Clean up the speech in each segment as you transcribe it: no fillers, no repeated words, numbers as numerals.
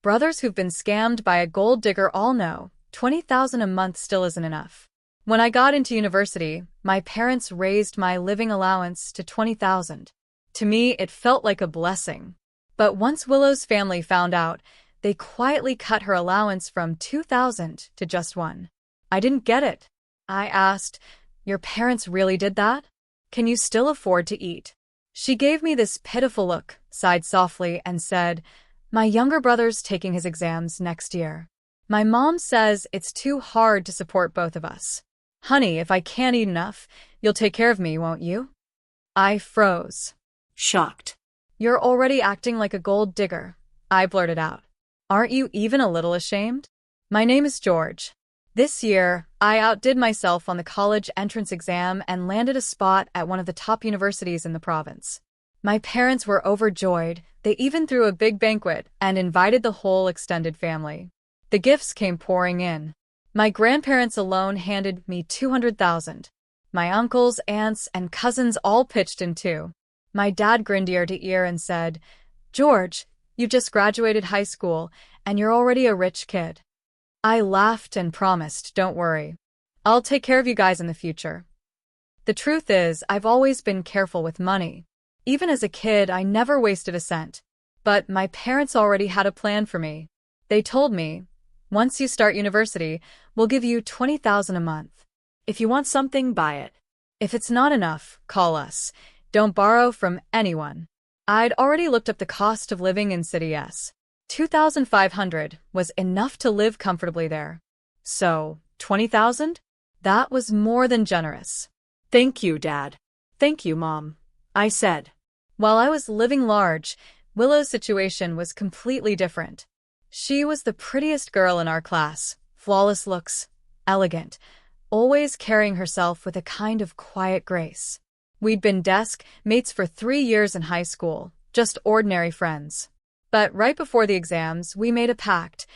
Brothers who've been scammed by a gold digger all know 20,000 a month still isn't enough. When I got into university, my parents raised my living allowance to 20,000. To me, it felt like a blessing. But once Willow's family found out, they quietly cut her allowance from 2,000 to just 1. I didn't get it. I asked, "Your parents really did that? Can you still afford to eat?" She gave me this pitiful look, sighed softly, and said, "My younger brother's taking his exams next year. My mom says it's too hard to support both of us. Honey, if I can't eat enough, you'll take care of me, won't you?" I froze. Shocked. "You're already acting like a gold digger," I blurted out. "Aren't you even a little ashamed?" "My name is George. This year, I outdid myself on the college entrance exam and landed a spot at one of the top universities in the province. My parents were overjoyed. They even threw a big banquet and invited the whole extended family. The gifts came pouring in. My grandparents alone handed me 200,000. My uncles, aunts, and cousins all pitched in too. My dad grinned ear to ear and said, "George, you just graduated high school, and you're already a rich kid." I laughed and promised, "Don't worry. I'll take care of you guys in the future." The truth is, I've always been careful with money. Even as a kid, I never wasted a cent. But my parents already had a plan for me. They told me, "Once you start university, we'll give you 20,000 a month. If you want something, buy it. If it's not enough, call us. Don't borrow from anyone." I'd already looked up the cost of living in City S. 2,500 was enough to live comfortably there. So, 20,000? That was more than generous. "Thank you, Dad." "Thank you, Mom," I said. While I was living large, Willow's situation was completely different. She was the prettiest girl in our class, flawless looks, elegant, always carrying herself with a kind of quiet grace. We'd been desk mates for 3 years in high school, just ordinary friends. But right before the exams, we made a pact.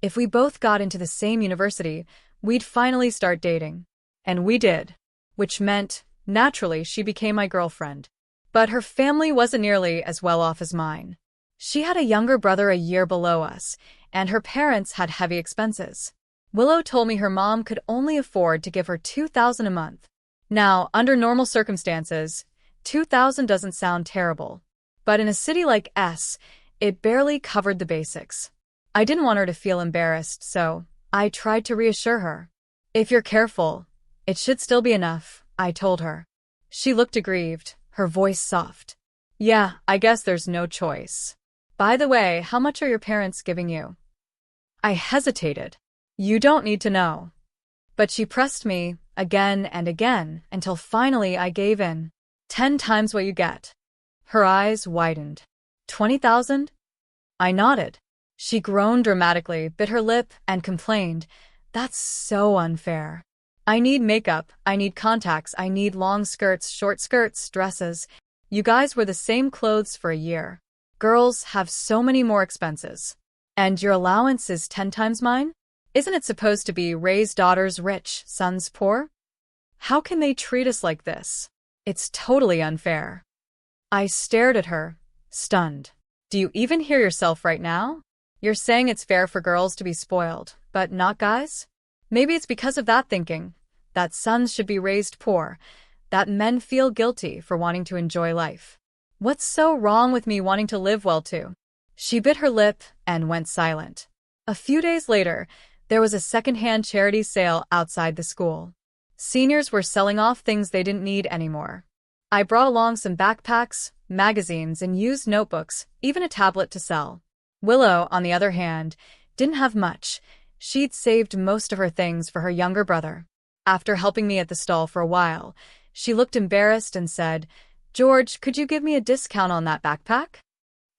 If we both got into the same university, we'd finally start dating. And we did. Which meant, naturally, she became my girlfriend. But her family wasn't nearly as well off as mine. She had a younger brother a year below us, and her parents had heavy expenses. Willow told me her mom could only afford to give her 2,000 a month. Now, under normal circumstances, 2,000 doesn't sound terrible. But in a city like S, it barely covered the basics. I didn't want her to feel embarrassed, so I tried to reassure her. "If you're careful, it should still be enough," I told her. She looked aggrieved, her voice soft. "Yeah, I guess there's no choice. By the way, how much are your parents giving you?" I hesitated. "You don't need to know." But she pressed me again and again until finally I gave in. 10 times what you get." Her eyes widened. 20,000? I nodded. She groaned dramatically, bit her lip, and complained, "That's so unfair. I need makeup, I need contacts, I need long skirts, short skirts, dresses. You guys wear the same clothes for a year. Girls have so many more expenses. And your allowance is 10 times mine? Isn't it supposed to be raise daughters rich, sons poor? How can they treat us like this? It's totally unfair." I stared at her, stunned. "Do you even hear yourself right now? You're saying it's fair for girls to be spoiled, but not guys? Maybe it's because of that thinking, that sons should be raised poor, that men feel guilty for wanting to enjoy life. What's so wrong with me wanting to live well too?" She bit her lip and went silent. A few days later, there was a secondhand charity sale outside the school. Seniors were selling off things they didn't need anymore. I brought along some backpacks, magazines, and used notebooks, even a tablet to sell. Willow, on the other hand, didn't have much. She'd saved most of her things for her younger brother. After helping me at the stall for a while, she looked embarrassed and said, "George, could you give me a discount on that backpack?"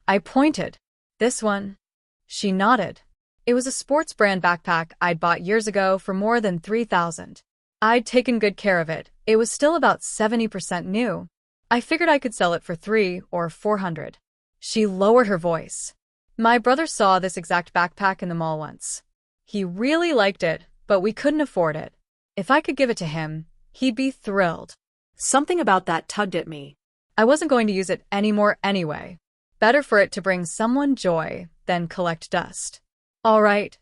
I pointed. "This one?" She nodded. It was a sports brand backpack I'd bought years ago for more than 3,000. I'd taken good care of it. It was still about 70% new. I figured I could sell it for 300 or 400. She lowered her voice. "My brother saw this exact backpack in the mall once. He really liked it, but we couldn't afford it. If I could give it to him, he'd be thrilled." Something about that tugged at me. I wasn't going to use it anymore anyway. Better for it to bring someone joy than collect dust. All right,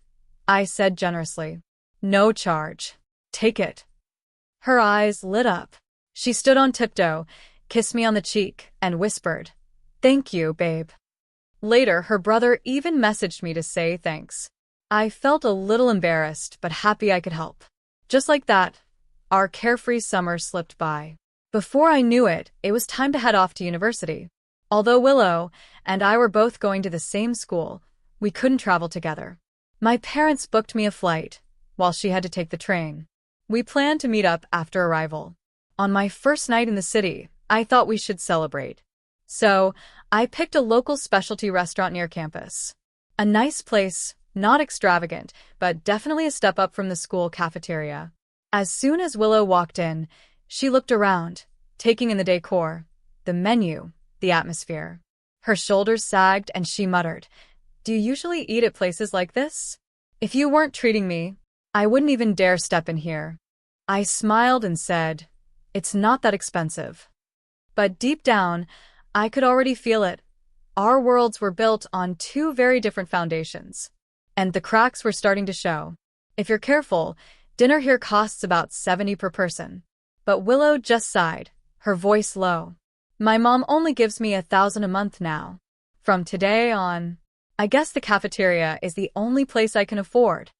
I said generously. No charge. Take it. Her eyes lit up. She stood on tiptoe, kissed me on the cheek, and whispered, "Thank you, babe." Later, her brother even messaged me to say thanks. I felt a little embarrassed, but happy I could help. Just like that, our carefree summer slipped by. Before I knew it, it was time to head off to university. Although Willow and I were both going to the same school, we couldn't travel together. My parents booked me a flight, while she had to take the train. We planned to meet up after arrival. On my first night in the city, I thought we should celebrate. So, I picked a local specialty restaurant near campus. A nice place, not extravagant, but definitely a step up from the school cafeteria. As soon as Willow walked in, she looked around, taking in the decor, the menu, the atmosphere. Her shoulders sagged and she muttered, "Do you usually eat at places like this? If you weren't treating me, I wouldn't even dare step in here." I smiled and said, "It's not that expensive." But deep down, I could already feel it. Our worlds were built on two very different foundations, and the cracks were starting to show. If you're careful, dinner here costs about $70 per person. But Willow just sighed, her voice low. "My mom only gives me $1,000 a month now. From today on, I guess the cafeteria is the only place I can afford."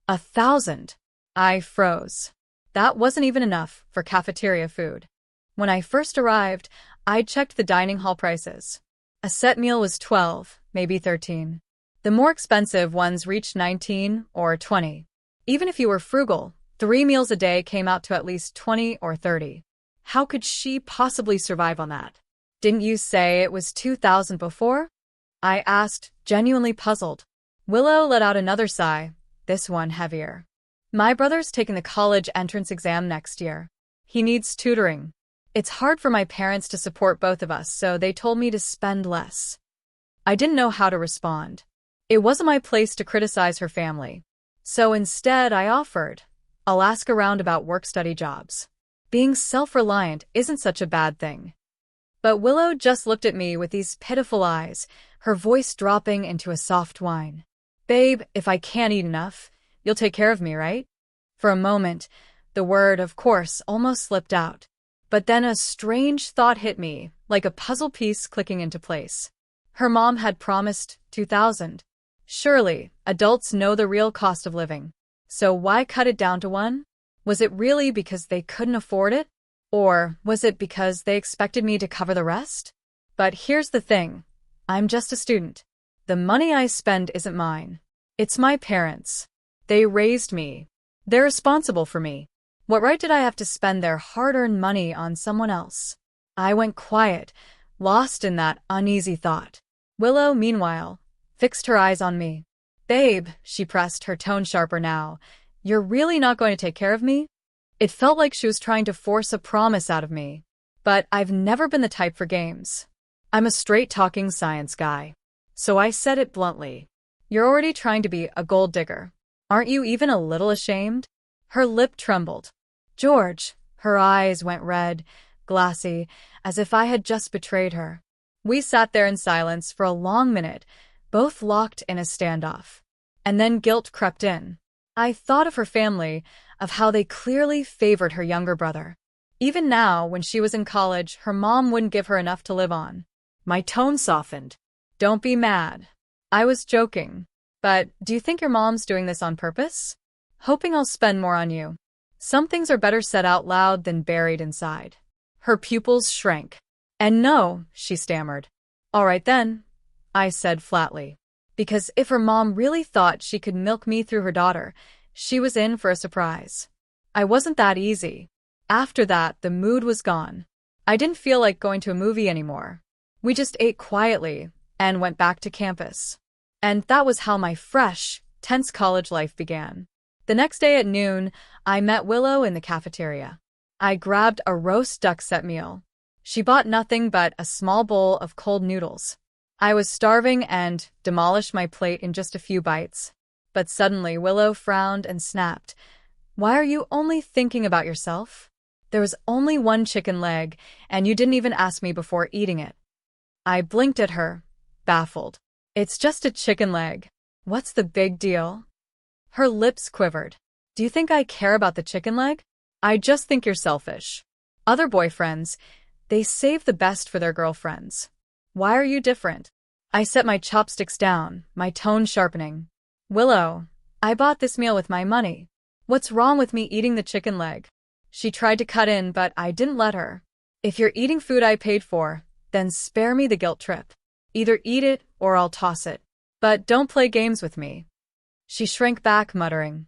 1,000. I froze. That wasn't even enough for cafeteria food. When I first arrived, I'd checked the dining hall prices. A set meal was 12, maybe 13. The more expensive ones reached 19 or 20. Even if you were frugal, 3 meals a day came out to at least 20 or 30. How could she possibly survive on that? "Didn't you say it was 2,000 before?" I asked, genuinely puzzled. Willow let out another sigh, this one heavier. "My brother's taking the college entrance exam next year. He needs tutoring. It's hard for my parents to support both of us, so they told me to spend less." I didn't know how to respond. It wasn't my place to criticize her family. So instead, I offered, "I'll ask around about work-study jobs. Being self-reliant isn't such a bad thing." But Willow just looked at me with these pitiful eyes, her voice dropping into a soft whine. "Babe, if I can't eat enough, you'll take care of me, right?" For a moment, the word, of course, almost slipped out. But then a strange thought hit me, like a puzzle piece clicking into place. Her mom had promised 2,000. Surely, adults know the real cost of living. So why cut it down to 1? Was it really because they couldn't afford it? Or was it because they expected me to cover the rest? But here's the thing. I'm just a student. The money I spend isn't mine. It's my parents'. They raised me. They're responsible for me. What right did I have to spend their hard-earned money on someone else? I went quiet, lost in that uneasy thought. Willow, meanwhile, fixed her eyes on me. "Babe," she pressed, her tone sharper now, "you're really not going to take care of me?" It felt like she was trying to force a promise out of me. But I've never been the type for games. I'm a straight-talking science guy. So I said it bluntly. "You're already trying to be a gold digger. Aren't you even a little ashamed?" Her lip trembled. "George," her eyes went red, glassy, as if I had just betrayed her. We sat there in silence for a long minute, both locked in a standoff. And then guilt crept in. I thought of her family, of how they clearly favored her younger brother. Even now, when she was in college, her mom wouldn't give her enough to live on. My tone softened. "Don't be mad. I was joking. But do you think your mom's doing this on purpose? Hoping I'll spend more on you?" Some things are better said out loud than buried inside. Her pupils shrank. "And no," she stammered. "All right then," I said flatly. Because if her mom really thought she could milk me through her daughter, she was in for a surprise. I wasn't that easy. After that, the mood was gone. I didn't feel like going to a movie anymore. We just ate quietly and went back to campus. And that was how my fresh, tense college life began. The next day at noon, I met Willow in the cafeteria. I grabbed a roast duck set meal. She bought nothing but a small bowl of cold noodles. I was starving and demolished my plate in just a few bites. But suddenly Willow frowned and snapped. "Why are you only thinking about yourself? There was only one chicken leg, and you didn't even ask me before eating it." I blinked at her, baffled. It's just a chicken leg. What's the big deal? Her lips quivered. Do you think I care about the chicken leg? I just think you're selfish. Other boyfriends, they save the best for their girlfriends. Why are you different? I set my chopsticks down, my tone sharpening. Willow, I bought this meal with my money. What's wrong with me eating the chicken leg? She tried to cut in, but I didn't let her. If you're eating food I paid for, then spare me the guilt trip. Either eat it or I'll toss it. But don't play games with me. She shrank back, muttering,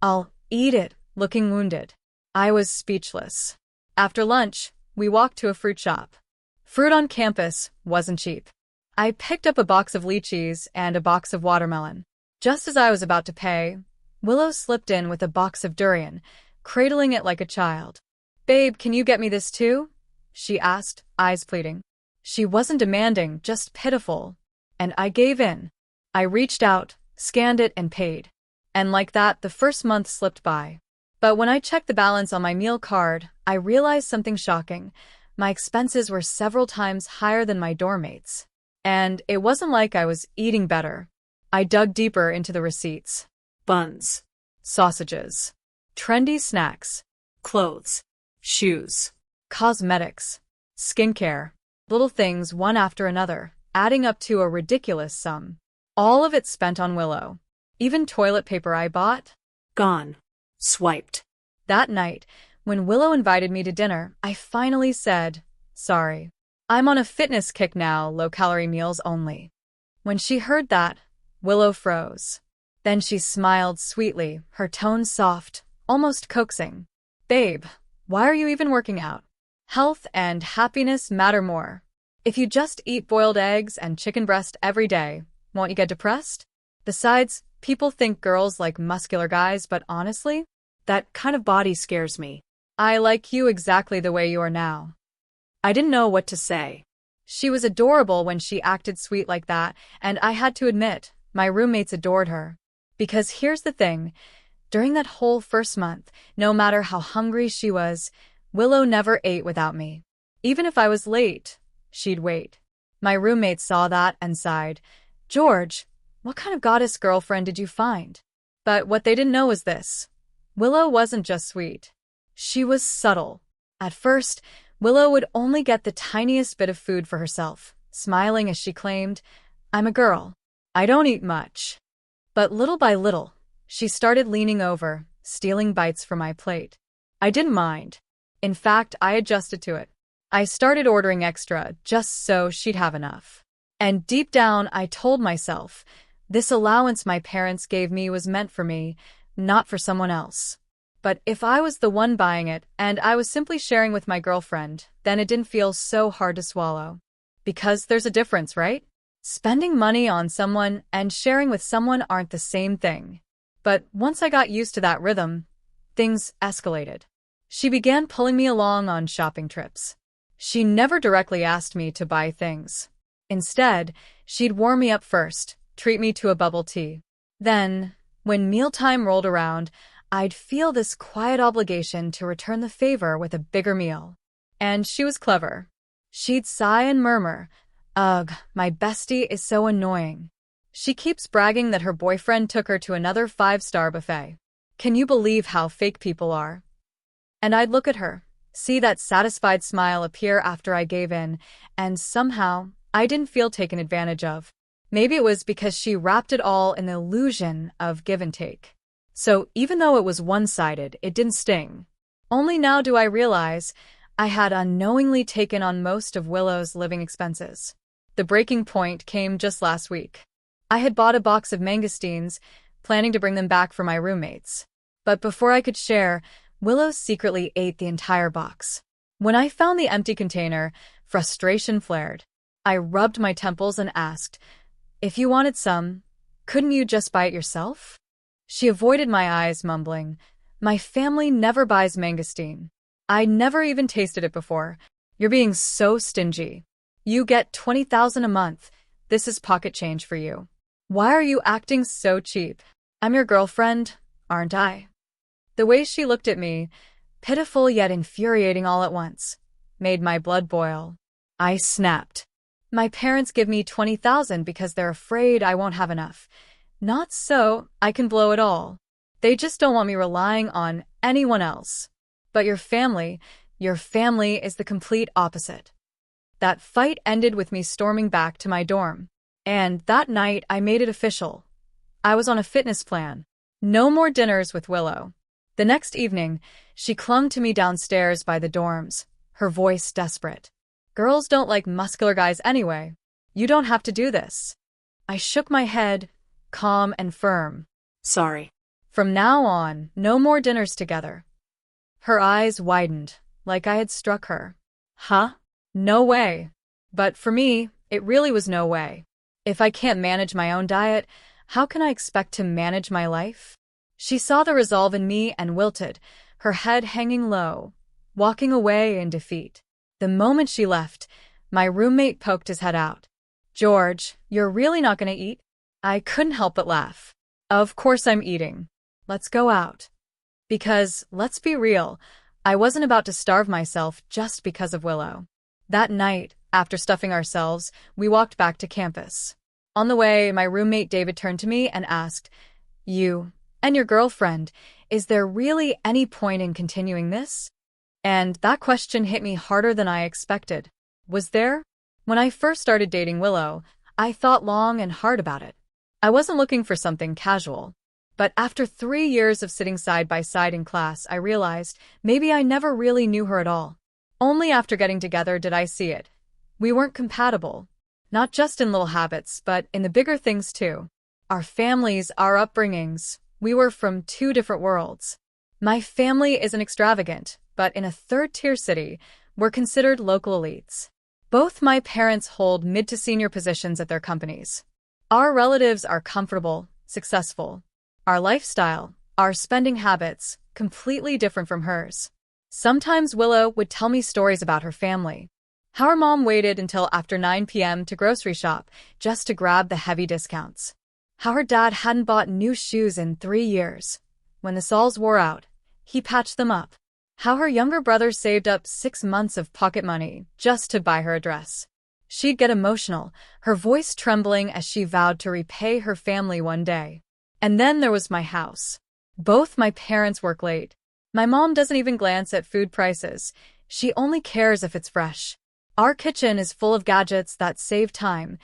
I'll eat it, looking wounded. I was speechless. After lunch, we walked to a fruit shop. Fruit on campus wasn't cheap. I picked up a box of lychees and a box of watermelon. Just as I was about to pay, Willow slipped in with a box of durian, cradling it like a child. Babe, can you get me this too? She asked, eyes pleading. She wasn't demanding, just pitiful. And I gave in. I reached out, scanned it, and paid. And like that, the first month slipped by. But when I checked the balance on my meal card, I realized something shocking. My expenses were several times higher than my dorm mates. And it wasn't like I was eating better. I dug deeper into the receipts. Buns. Sausages. Trendy snacks. Clothes. Shoes. Cosmetics. Skincare. Little things one after another, adding up to a ridiculous sum. All of it spent on Willow. Even toilet paper I bought. Gone. Swiped. That night, when Willow invited me to dinner, I finally said, sorry. I'm on a fitness kick now, low-calorie meals only. When she heard that, Willow froze. Then she smiled sweetly, her tone soft, almost coaxing. Babe, why are you even working out? Health and happiness matter more. If you just eat boiled eggs and chicken breast every day, won't you get depressed? Besides, people think girls like muscular guys, but honestly, that kind of body scares me. I like you exactly the way you are now. I didn't know what to say. She was adorable when she acted sweet like that, and I had to admit, my roommates adored her. Because here's the thing, during that whole first month, no matter how hungry she was, Willow never ate without me. Even if I was late, she'd wait. My roommates saw that and sighed, George, what kind of goddess girlfriend did you find? But what they didn't know was this. Willow wasn't just sweet. She was subtle. At first, Willow would only get the tiniest bit of food for herself, smiling as she claimed, I'm a girl. I don't eat much. But little by little, she started leaning over, stealing bites from my plate. I didn't mind. In fact, I adjusted to it. I started ordering extra just so she'd have enough. And deep down, I told myself, this allowance my parents gave me was meant for me, not for someone else. But if I was the one buying it and I was simply sharing with my girlfriend, then it didn't feel so hard to swallow. Because there's a difference, right? Spending money on someone and sharing with someone aren't the same thing. But once I got used to that rhythm, things escalated. She began pulling me along on shopping trips. She never directly asked me to buy things. Instead, she'd warm me up first, treat me to a bubble tea. Then, when mealtime rolled around, I'd feel this quiet obligation to return the favor with a bigger meal. And she was clever. She'd sigh and murmur, Ugh, my bestie is so annoying. She keeps bragging that her boyfriend took her to another 5-star buffet. Can you believe how fake people are? And I'd look at her, see that satisfied smile appear after I gave in, and somehow, I didn't feel taken advantage of. Maybe it was because she wrapped it all in the illusion of give and take. So even though it was one-sided, it didn't sting. Only now do I realize I had unknowingly taken on most of Willow's living expenses. The breaking point came just last week. I had bought a box of mangosteens, planning to bring them back for my roommates. But before I could share, Willow secretly ate the entire box. When I found the empty container, frustration flared. I rubbed my temples and asked, If you wanted some, couldn't you just buy it yourself? She avoided my eyes, mumbling, My family never buys mangosteen. I'd never even tasted it before. You're being so stingy. You get $20,000 a month. This is pocket change for you. Why are you acting so cheap? I'm your girlfriend, aren't I? The way she looked at me, pitiful yet infuriating all at once, made my blood boil. I snapped. My parents give me 20,000 because they're afraid I won't have enough. Not so I can blow it all. They just don't want me relying on anyone else. But your family is the complete opposite. That fight ended with me storming back to my dorm. And that night I made it official. I was on a fitness plan. No more dinners with Willow. The next evening, she clung to me downstairs by the dorms, her voice desperate. Girls don't like muscular guys anyway. You don't have to do this. I shook my head, calm and firm. Sorry. From now on, no more dinners together. Her eyes widened, like I had struck her. Huh? No way. But for me, it really was no way. If I can't manage my own diet, how can I expect to manage my life? She saw the resolve in me and wilted, her head hanging low, walking away in defeat. The moment she left, my roommate poked his head out. George, you're really not going to eat? I couldn't help but laugh. Of course I'm eating. Let's go out. Because, let's be real, I wasn't about to starve myself just because of Willow. That night, after stuffing ourselves, we walked back to campus. On the way, my roommate David turned to me and asked, You and your girlfriend, is there really any point in continuing this? And that question hit me harder than I expected. Was there? When I first started dating Willow, I thought long and hard about it. I wasn't looking for something casual. But after 3 years of sitting side by side in class, I realized maybe I never really knew her at all. Only after getting together did I see it. We weren't compatible. Not just in little habits, but in the bigger things too. Our families, our upbringings. We were from 2 different worlds. My family isn't extravagant, but in a third-tier city, we're considered local elites. Both my parents hold mid to senior positions at their companies. Our relatives are comfortable, successful. Our lifestyle, our spending habits, completely different from hers. Sometimes Willow would tell me stories about her family. How her mom waited until after 9 p.m. to grocery shop just to grab the heavy discounts. How her dad hadn't bought new shoes in 3 years. When the soles wore out, he patched them up. How her younger brother saved up 6 months of pocket money just to buy her a dress. She'd get emotional, her voice trembling as she vowed to repay her family one day. And then there was my house. Both my parents work late. My mom doesn't even glance at food prices. She only cares if it's fresh. Our kitchen is full of gadgets that save time.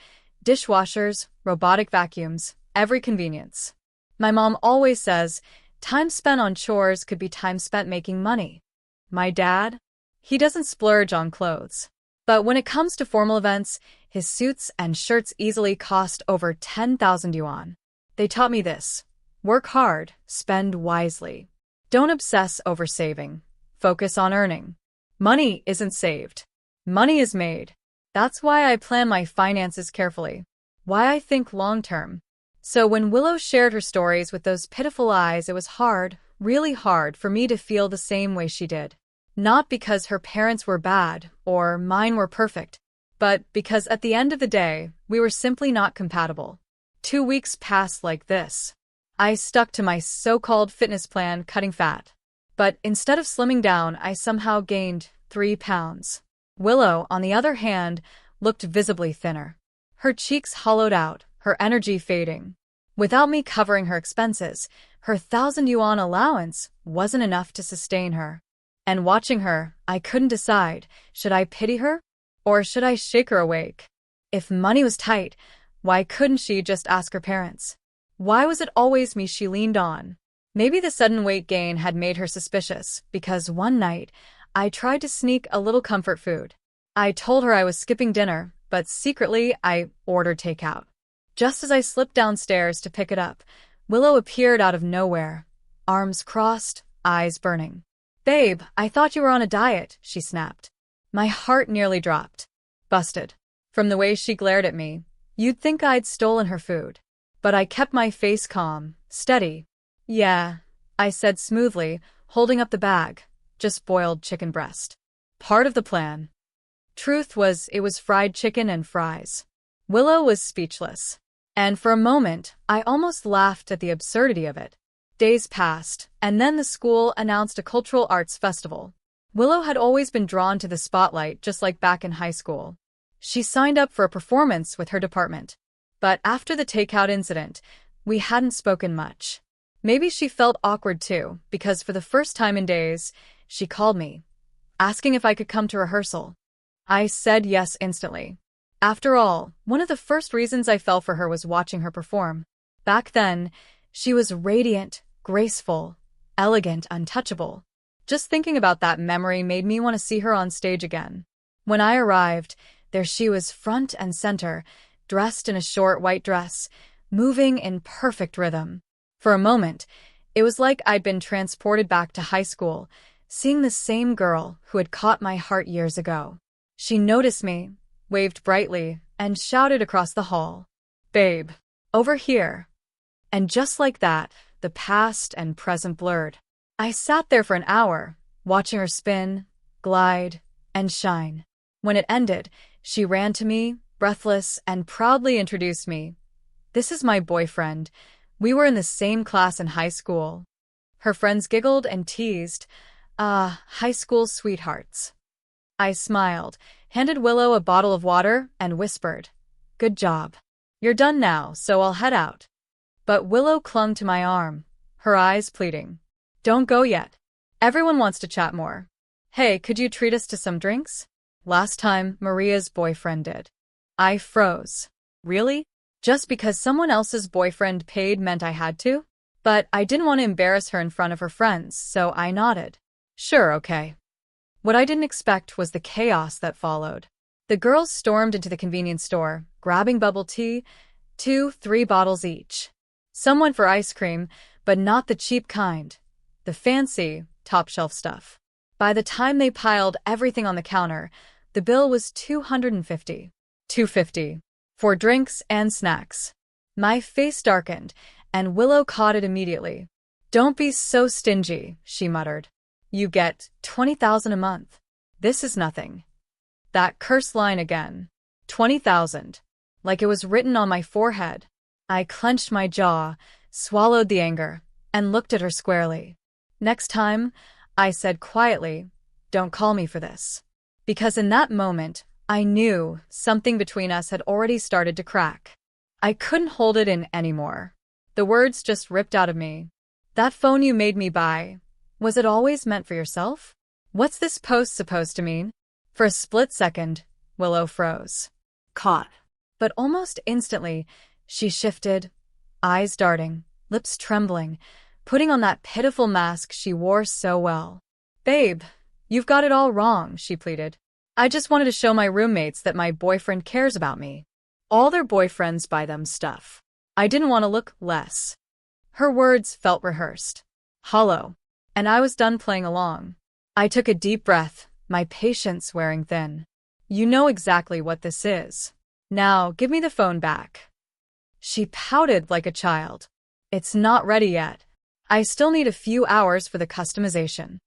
Dishwashers, robotic vacuums, every convenience. My mom always says, time spent on chores could be time spent making money. My dad? He doesn't splurge on clothes. But when it comes to formal events, his suits and shirts easily cost over 10,000 yuan. They taught me this. Work hard, spend wisely. Don't obsess over saving. Focus on earning. Money isn't saved. Money is made. That's why I plan my finances carefully. Why I think long-term. So when Willow shared her stories with those pitiful eyes, it was hard, really hard for me to feel the same way she did. Not because her parents were bad or mine were perfect, but because at the end of the day, we were simply not compatible. 2 weeks passed like this. I stuck to my so-called fitness plan, cutting fat. But instead of slimming down, I somehow gained 3 pounds. Willow, on the other hand, looked visibly thinner. Her cheeks hollowed out, her energy fading. Without me covering her expenses, her 1,000 yuan allowance wasn't enough to sustain her. And watching her, I couldn't decide, should I pity her? Or should I shake her awake? If money was tight, why couldn't she just ask her parents? Why was it always me she leaned on? Maybe the sudden weight gain had made her suspicious, because one night, I tried to sneak a little comfort food. I told her I was skipping dinner, but secretly I ordered takeout. Just as I slipped downstairs to pick it up, Willow appeared out of nowhere, arms crossed, eyes burning. Babe, I thought you were on a diet, she snapped. My heart nearly dropped. Busted. From the way she glared at me, you'd think I'd stolen her food. But I kept my face calm, steady. Yeah, I said smoothly, holding up the bag. Just boiled chicken breast. Part of the plan. Truth was, it was fried chicken and fries. Willow was speechless. And for a moment, I almost laughed at the absurdity of it. Days passed, and then the school announced a cultural arts festival. Willow had always been drawn to the spotlight just like back in high school. She signed up for a performance with her department. But after the takeout incident, we hadn't spoken much. Maybe she felt awkward too, because for the first time in days, she called me, asking if I could come to rehearsal. I said yes instantly. After all, one of the first reasons I fell for her was watching her perform. Back then, she was radiant, graceful, elegant, untouchable. Just thinking about that memory made me want to see her on stage again. When I arrived, there she was front and center, dressed in a short white dress, moving in perfect rhythm. For a moment, it was like I'd been transported back to high school, seeing the same girl who had caught my heart years ago. She noticed me, waved brightly, and shouted across the hall, "Babe, over here." And just like that, the past and present blurred. I sat there for an hour, watching her spin, glide, and shine. When it ended, she ran to me, breathless, and proudly introduced me. "This is my boyfriend. We were in the same class in high school." Her friends giggled and teased, high school sweethearts. I smiled, handed Willow a bottle of water, and whispered, "Good job. You're done now, so I'll head out." But Willow clung to my arm, her eyes pleading, "Don't go yet. Everyone wants to chat more. Hey, could you treat us to some drinks?" Last time, Maria's boyfriend did. I froze. Really? Just because someone else's boyfriend paid meant I had to? But I didn't want to embarrass her in front of her friends, so I nodded. Sure, okay. What I didn't expect was the chaos that followed. The girls stormed into the convenience store, grabbing bubble tea, 2-3 bottles each. Some went for ice cream, but not the cheap kind. The fancy, top-shelf stuff. By the time they piled everything on the counter, the bill was $250 for drinks and snacks. My face darkened, and Willow caught it immediately. "Don't be so stingy," she muttered. "You get $20,000 a month. This is nothing." That cursed line again. 20,000. Like it was written on my forehead. I clenched my jaw, swallowed the anger, and looked at her squarely. "Next time," I said quietly, "don't call me for this." Because in that moment, I knew something between us had already started to crack. I couldn't hold it in anymore. The words just ripped out of me. "That phone you made me buy, was it always meant for yourself? What's this post supposed to mean?" For a split second, Willow froze. Caught. But almost instantly, she shifted, eyes darting, lips trembling, putting on that pitiful mask she wore so well. "Babe, you've got it all wrong," she pleaded. "I just wanted to show my roommates that my boyfriend cares about me. All their boyfriends buy them stuff. I didn't want to look less." Her words felt rehearsed, hollow, and I was done playing along. I took a deep breath, my patience wearing thin. "You know exactly what this is. Now, give me the phone back." She pouted like a child. "It's not ready yet. I still need a few hours for the customization."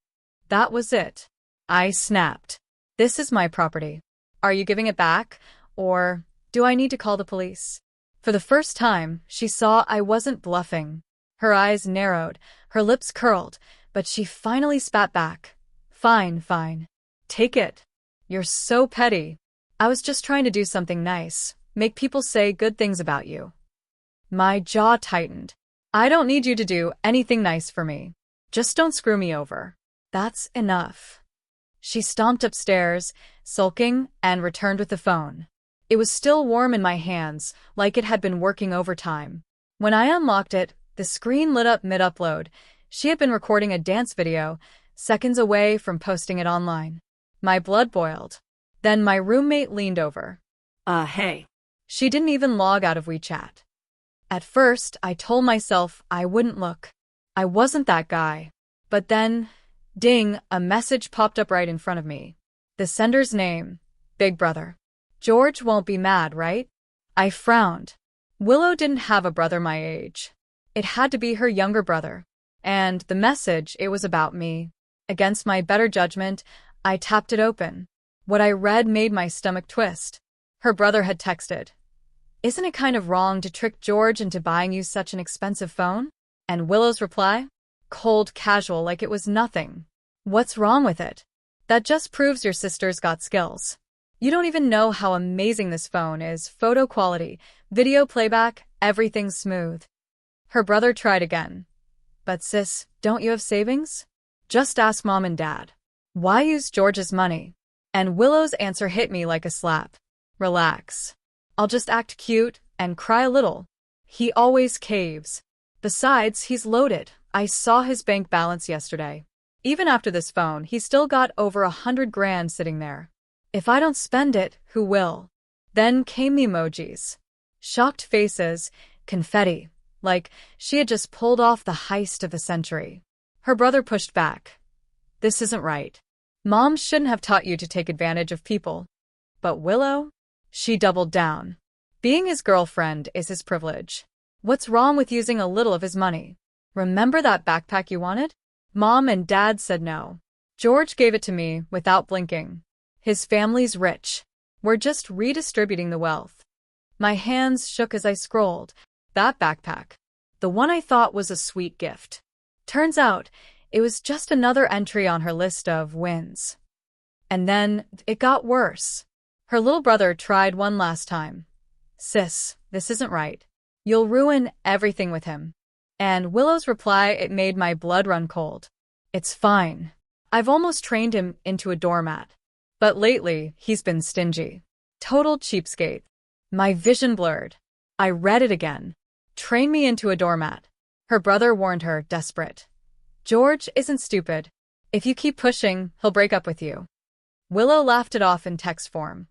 That was it. I snapped. "This is my property. Are you giving it back, or do I need to call the police?" For the first time, she saw I wasn't bluffing. Her eyes narrowed, her lips curled, but she finally spat back. Fine. Take it. You're so petty. I was just trying to do something nice, make people say good things about you." My jaw tightened. "I don't need you to do anything nice for me. Just don't screw me over. That's enough." She stomped upstairs, sulking, and returned with the phone. It was still warm in my hands, like it had been working overtime. When I unlocked it, the screen lit up mid-upload. She had been recording a dance video, seconds away from posting it online. My blood boiled. Then my roommate leaned over. Hey. She didn't even log out of WeChat. At first, I told myself I wouldn't look. I wasn't that guy. But then, ding, a message popped up right in front of me. The sender's name, Big Brother. George won't be mad, right? I frowned. Willow didn't have a brother my age. It had to be her younger brother. And the message, it was about me. Against my better judgment, I tapped it open. What I read made my stomach twist. Her brother had texted, "Isn't it kind of wrong to trick George into buying you such an expensive phone?" And Willow's reply? Cold, casual, like it was nothing. "What's wrong with it? That just proves your sister's got skills." You don't even know how amazing this phone is. Photo quality, video playback, everything's smooth. Her brother tried again. But sis, don't you have savings? Just ask mom and dad. Why use George's money? And Willow's answer hit me like a slap. Relax. I'll just act cute and cry a little. He always caves. Besides, he's loaded. I saw his bank balance yesterday. Even after this phone, he's still got over 100 grand sitting there. If I don't spend it, who will? Then came the emojis. Shocked faces, confetti, like she had just pulled off the heist of the century. Her brother pushed back. This isn't right. Mom shouldn't have taught you to take advantage of people. But Willow? She doubled down. Being his girlfriend is his privilege. What's wrong with using a little of his money? Remember that backpack you wanted? Mom and Dad said no. George gave it to me without blinking. His family's rich. We're just redistributing the wealth. My hands shook as I scrolled. That backpack. The one I thought was a sweet gift. Turns out, it was just another entry on her list of wins. And then, it got worse. Her little brother tried one last time. Sis, this isn't right. You'll ruin everything with him. And Willow's reply, it made my blood run cold. It's fine. I've almost trained him into a doormat. But lately, he's been stingy. Total cheapskate. My vision blurred. I read it again. Train me into a doormat. Her brother warned her, desperate. George isn't stupid. If you keep pushing, he'll break up with you. Willow laughed it off in text form.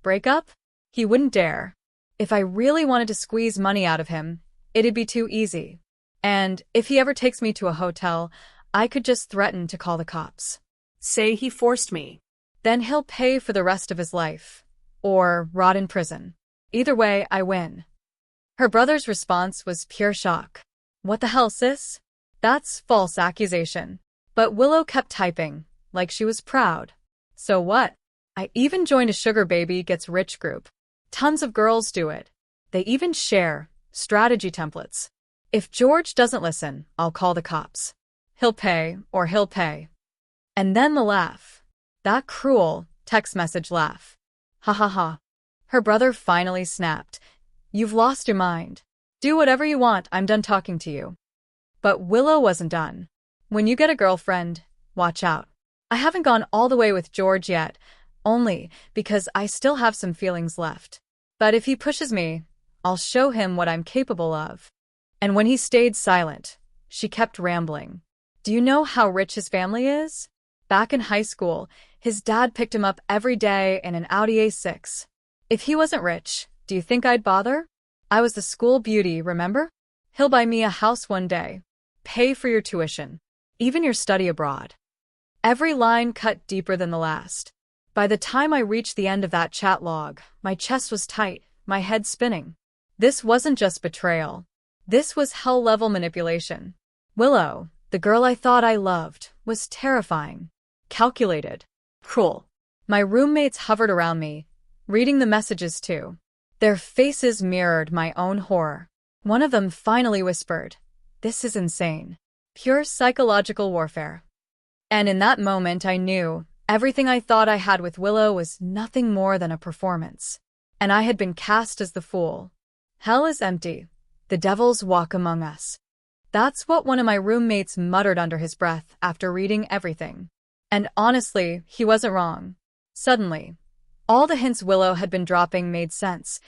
Break up? He wouldn't dare. If I really wanted to squeeze money out of him, it'd be too easy. And if he ever takes me to a hotel, I could just threaten to call the cops. Say he forced me. Then he'll pay for the rest of his life. Or rot in prison. Either way, I win. Her brother's response was pure shock. What the hell, sis? That's false accusation. But Willow kept typing, like she was proud. So what? I even joined a sugar baby gets rich group. Tons of girls do it. They even share strategy templates. If George doesn't listen, I'll call the cops. He'll pay, or he'll pay. And then the laugh. That cruel text message laugh. Ha ha ha. Her brother finally snapped. You've lost your mind. Do whatever you want, I'm done talking to you. But Willow wasn't done. When you get a girlfriend, watch out. I haven't gone all the way with George yet, only because I still have some feelings left. But if he pushes me, I'll show him what I'm capable of. And when he stayed silent, she kept rambling. Do you know how rich his family is? Back in high school, his dad picked him up every day in an Audi A6. If he wasn't rich, do you think I'd bother? I was the school beauty, remember? He'll buy me a house one day. Pay for your tuition. Even your study abroad. Every line cut deeper than the last. By the time I reached the end of that chat log, my chest was tight, my head spinning. This wasn't just betrayal. This was hell-level manipulation. Willow, the girl I thought I loved, was terrifying. Calculated. Cruel. My roommates hovered around me, reading the messages too. Their faces mirrored my own horror. One of them finally whispered, "This is insane. Pure psychological warfare." And in that moment I knew everything I thought I had with Willow was nothing more than a performance. And I had been cast as the fool. Hell is empty. The devils walk among us. That's what one of my roommates muttered under his breath after reading everything. And honestly, he wasn't wrong. Suddenly, all the hints Willow had been dropping made sense.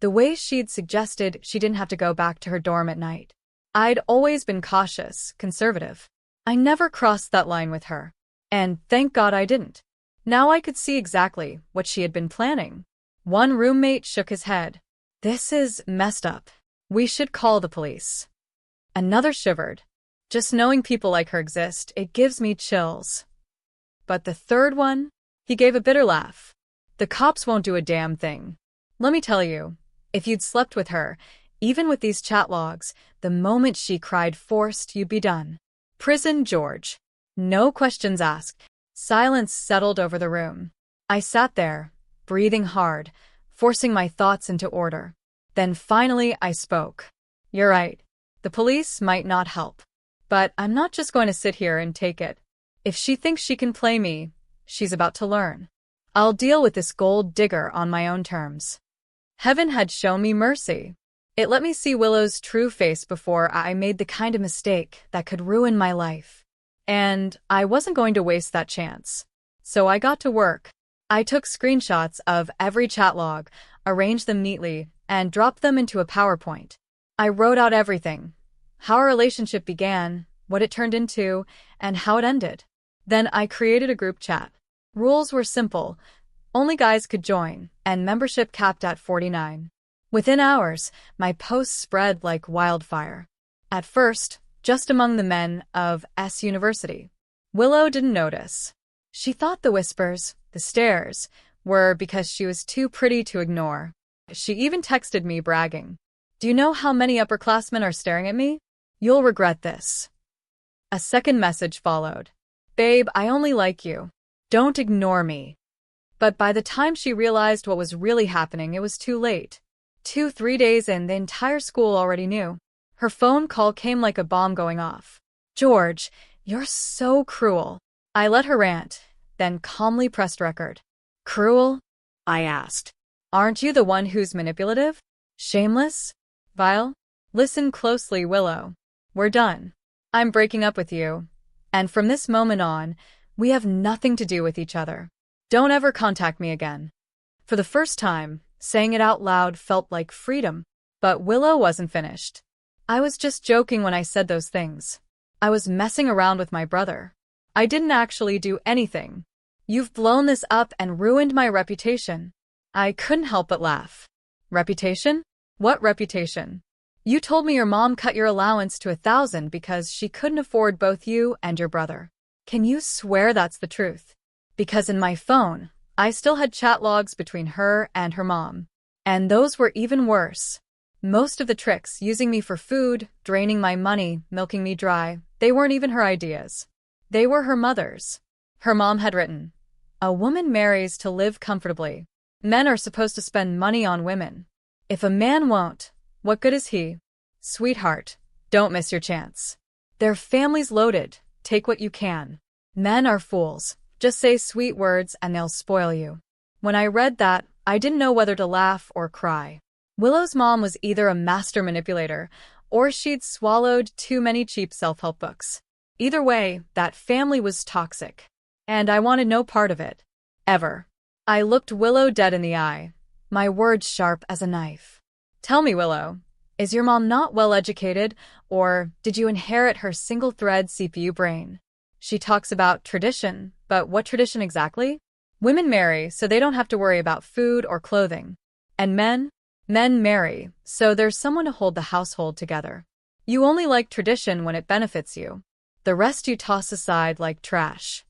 The way she'd suggested she didn't have to go back to her dorm at night. I'd always been cautious, conservative. I never crossed that line with her. And thank God I didn't. Now I could see exactly what she had been planning. One roommate shook his head. This is messed up. We should call the police. Another shivered. Just knowing people like her exist, it gives me chills. But the third one? He gave a bitter laugh. The cops won't do a damn thing. Let me tell you, if you'd slept with her, even with these chat logs, the moment she cried forced, you'd be done. Prison, George. No questions asked. Silence settled over the room. I sat there, breathing hard, forcing my thoughts into order. Then finally I spoke. You're right. The police might not help. But I'm not just going to sit here and take it. If she thinks she can play me, she's about to learn. I'll deal with this gold digger on my own terms. Heaven had shown me mercy. It let me see Willow's true face before I made the kind of mistake that could ruin my life. And I wasn't going to waste that chance. So I got to work. I took screenshots of every chat log, arranged them neatly, and dropped them into a PowerPoint. I wrote out everything. How our relationship began, what it turned into, and how it ended. Then I created a group chat. Rules were simple. Only guys could join, and membership capped at 49. Within hours, my posts spread like wildfire. At first, just among the men of S University. Willow didn't notice. She thought the whispers, the stares, were because she was too pretty to ignore. She even texted me bragging. Do you know how many upperclassmen are staring at me? You'll regret this. A second message followed. Babe, I only like you. Don't ignore me. But by the time she realized what was really happening, it was too late. 2-3 days in, the entire school already knew. Her phone call came like a bomb going off. George, you're so cruel. I let her rant, then calmly pressed record. Cruel? I asked. Aren't you the one who's manipulative? Shameless? Vile? Listen closely, Willow. We're done. I'm breaking up with you. And from this moment on, we have nothing to do with each other. Don't ever contact me again. For the first time, saying it out loud felt like freedom. But Willow wasn't finished. I was just joking when I said those things. I was messing around with my brother. I didn't actually do anything. You've blown this up and ruined my reputation. I couldn't help but laugh. Reputation? What reputation? You told me your mom cut your allowance to 1,000 because she couldn't afford both you and your brother. Can you swear that's the truth? Because in my phone, I still had chat logs between her and her mom. And those were even worse. Most of the tricks, using me for food, draining my money, milking me dry, they weren't even her ideas. They were her mother's. Her mom had written, "A woman marries to live comfortably. Men are supposed to spend money on women. If a man won't, what good is he? Sweetheart, don't miss your chance. Their family's loaded, take what you can. Men are fools, just say sweet words and they'll spoil you." When I read that, I didn't know whether to laugh or cry. Willow's mom was either a master manipulator, or she'd swallowed too many cheap self-help books. Either way, that family was toxic. And I wanted no part of it. Ever. I looked Willow dead in the eye, my words sharp as a knife. Tell me, Willow, is your mom not well-educated, or did you inherit her single-thread CPU brain? She talks about tradition, but what tradition exactly? Women marry so they don't have to worry about food or clothing. And men? Men marry, so there's someone to hold the household together. You only like tradition when it benefits you. The rest you toss aside like trash.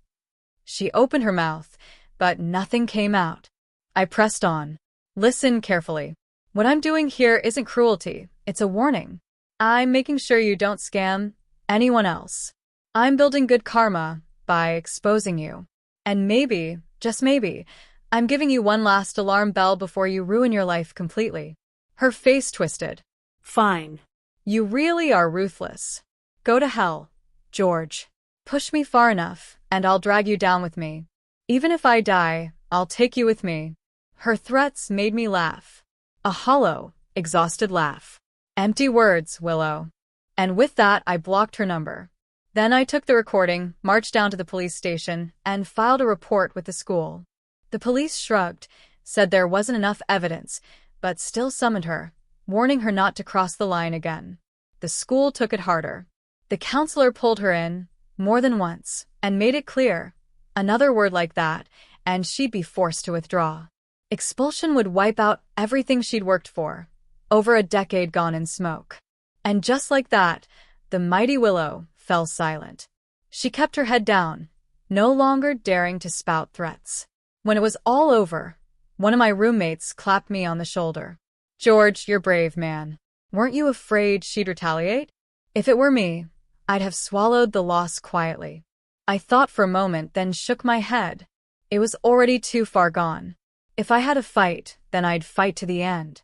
She opened her mouth, but nothing came out. I pressed on. Listen carefully. What I'm doing here isn't cruelty, it's a warning. I'm making sure you don't scam anyone else. I'm building good karma by exposing you. And maybe, just maybe, I'm giving you one last alarm bell before you ruin your life completely. Her face twisted. Fine. You really are ruthless. Go to hell, George. Push me far enough, and I'll drag you down with me. Even if I die, I'll take you with me. Her threats made me laugh. A hollow, exhausted laugh. Empty words, Willow. And with that, I blocked her number. Then I took the recording, marched down to the police station, and filed a report with the school. The police shrugged, said there wasn't enough evidence, but still summoned her, warning her not to cross the line again. The school took it harder. The counselor pulled her in, more than once, and made it clear. Another word like that, and she'd be forced to withdraw. Expulsion would wipe out everything she'd worked for, over a decade gone in smoke. And just like that, the mighty Willow fell silent. She kept her head down, no longer daring to spout threats. When it was all over, one of my roommates clapped me on the shoulder. George, you're brave, man. Weren't you afraid she'd retaliate? If it were me, I'd have swallowed the loss quietly. I thought for a moment, then shook my head. It was already too far gone. If I had to fight, then I'd fight to the end.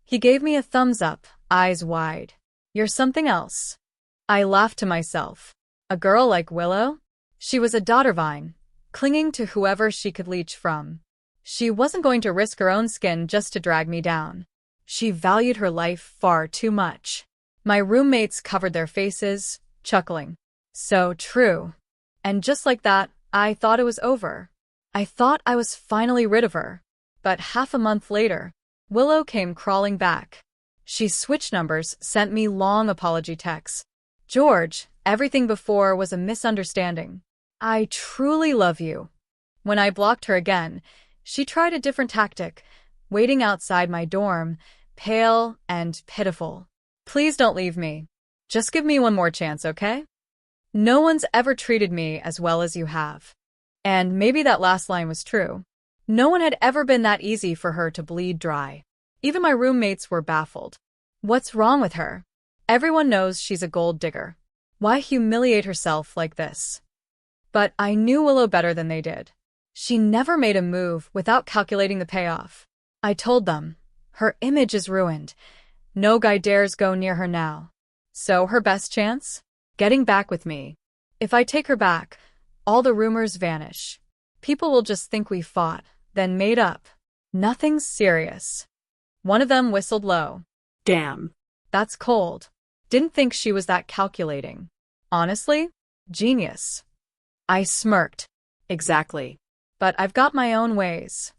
He gave me a thumbs up, eyes wide. You're something else. I laughed to myself. A girl like Willow? She was a daughter vine, clinging to whoever she could leech from. She wasn't going to risk her own skin just to drag me down. She valued her life far too much. My roommates covered their faces, chuckling. So true. And just like that, I thought it was over. I thought I was finally rid of her. But half a month later, Willow came crawling back. She switched numbers, sent me long apology texts. George, everything before was a misunderstanding. I truly love you. When I blocked her again, she tried a different tactic, waiting outside my dorm, pale and pitiful. Please don't leave me. Just give me one more chance, okay? No one's ever treated me as well as you have. And maybe that last line was true. No one had ever been that easy for her to bleed dry. Even my roommates were baffled. What's wrong with her? Everyone knows she's a gold digger. Why humiliate herself like this? But I knew Willow better than they did. She never made a move without calculating the payoff. I told them, her image is ruined. No guy dares go near her now. So her best chance? Getting back with me. If I take her back, all the rumors vanish. People will just think we fought, then made up. Nothing serious. One of them whistled low. Damn. That's cold. Didn't think she was that calculating. Honestly, genius. I smirked. Exactly. But I've got my own ways.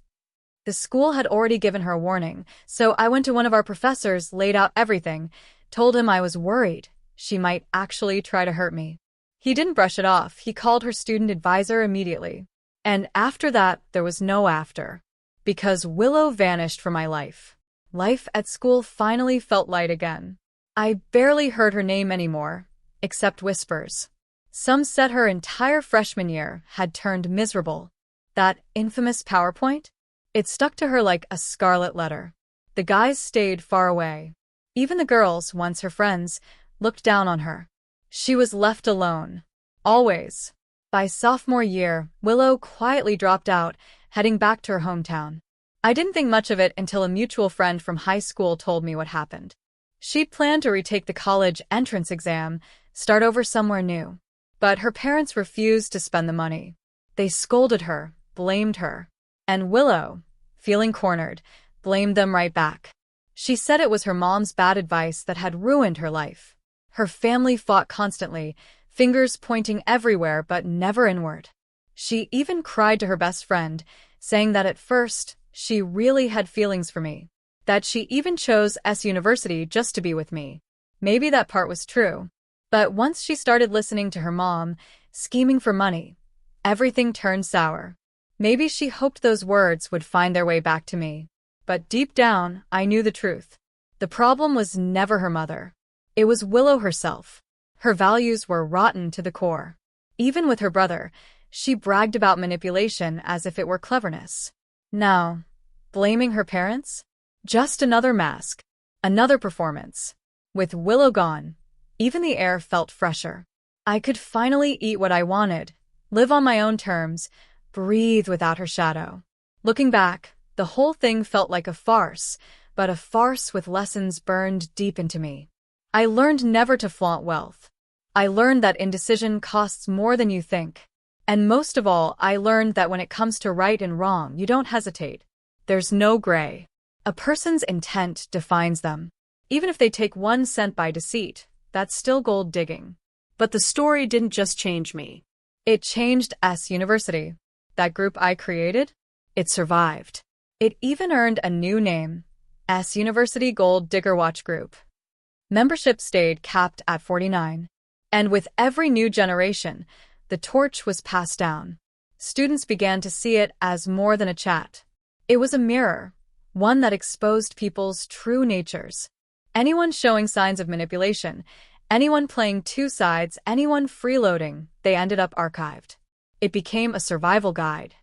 The school had already given her a warning, so I went to one of our professors, laid out everything, told him I was worried she might actually try to hurt me. He didn't brush it off. He called her student advisor immediately. And after that, there was no after. Because Willow vanished from my life. Life at school finally felt light again. I barely heard her name anymore, except whispers. Some said her entire freshman year had turned miserable. That infamous PowerPoint? It stuck to her like a scarlet letter. The guys stayed far away. Even the girls, once her friends, looked down on her. She was left alone. Always. By sophomore year, Willow quietly dropped out, heading back to her hometown. I didn't think much of it until a mutual friend from high school told me what happened. She'd planned to retake the college entrance exam, start over somewhere new. But her parents refused to spend the money. They scolded her, blamed her. And Willow, feeling cornered, blamed them right back. She said it was her mom's bad advice that had ruined her life. Her family fought constantly, fingers pointing everywhere but never inward. She even cried to her best friend, saying that at first, she really had feelings for me. That she even chose S University just to be with me. Maybe that part was true. But once she started listening to her mom, scheming for money, everything turned sour. Maybe she hoped those words would find their way back to me. But deep down, I knew the truth. The problem was never her mother. It was Willow herself. Her values were rotten to the core. Even with her brother, she bragged about manipulation as if it were cleverness. Now, blaming her parents? Just another mask. Another performance. With Willow gone, even the air felt fresher. I could finally eat what I wanted, live on my own terms, breathe without her shadow. Looking back, the whole thing felt like a farce, but a farce with lessons burned deep into me. I learned never to flaunt wealth. I learned that indecision costs more than you think. And most of all, I learned that when it comes to right and wrong, you don't hesitate. There's no gray. A person's intent defines them. Even if they take 1 cent by deceit, that's still gold digging. But the story didn't just change me. It changed S University. That group I created? It survived. It even earned a new name, S University Gold Digger Watch Group. Membership stayed capped at 49. And with every new generation, the torch was passed down. Students began to see it as more than a chat. It was a mirror, one that exposed people's true natures. Anyone showing signs of manipulation, anyone playing two sides, anyone freeloading, they ended up archived. It became a survival guide,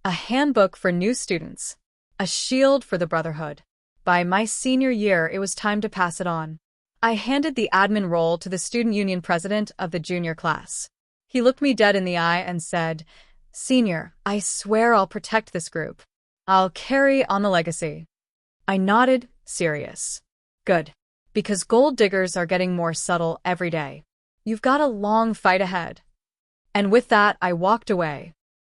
a handbook for new students, a shield for the brotherhood. By my senior year, it was time to pass it on. I handed the admin role to the student union president of the junior class. He looked me dead in the eye and said, "Senior, I swear I'll protect this group. I'll carry on the legacy." I nodded, serious. Good. Because gold diggers are getting more subtle every day. You've got a long fight ahead. And with that, I walked away.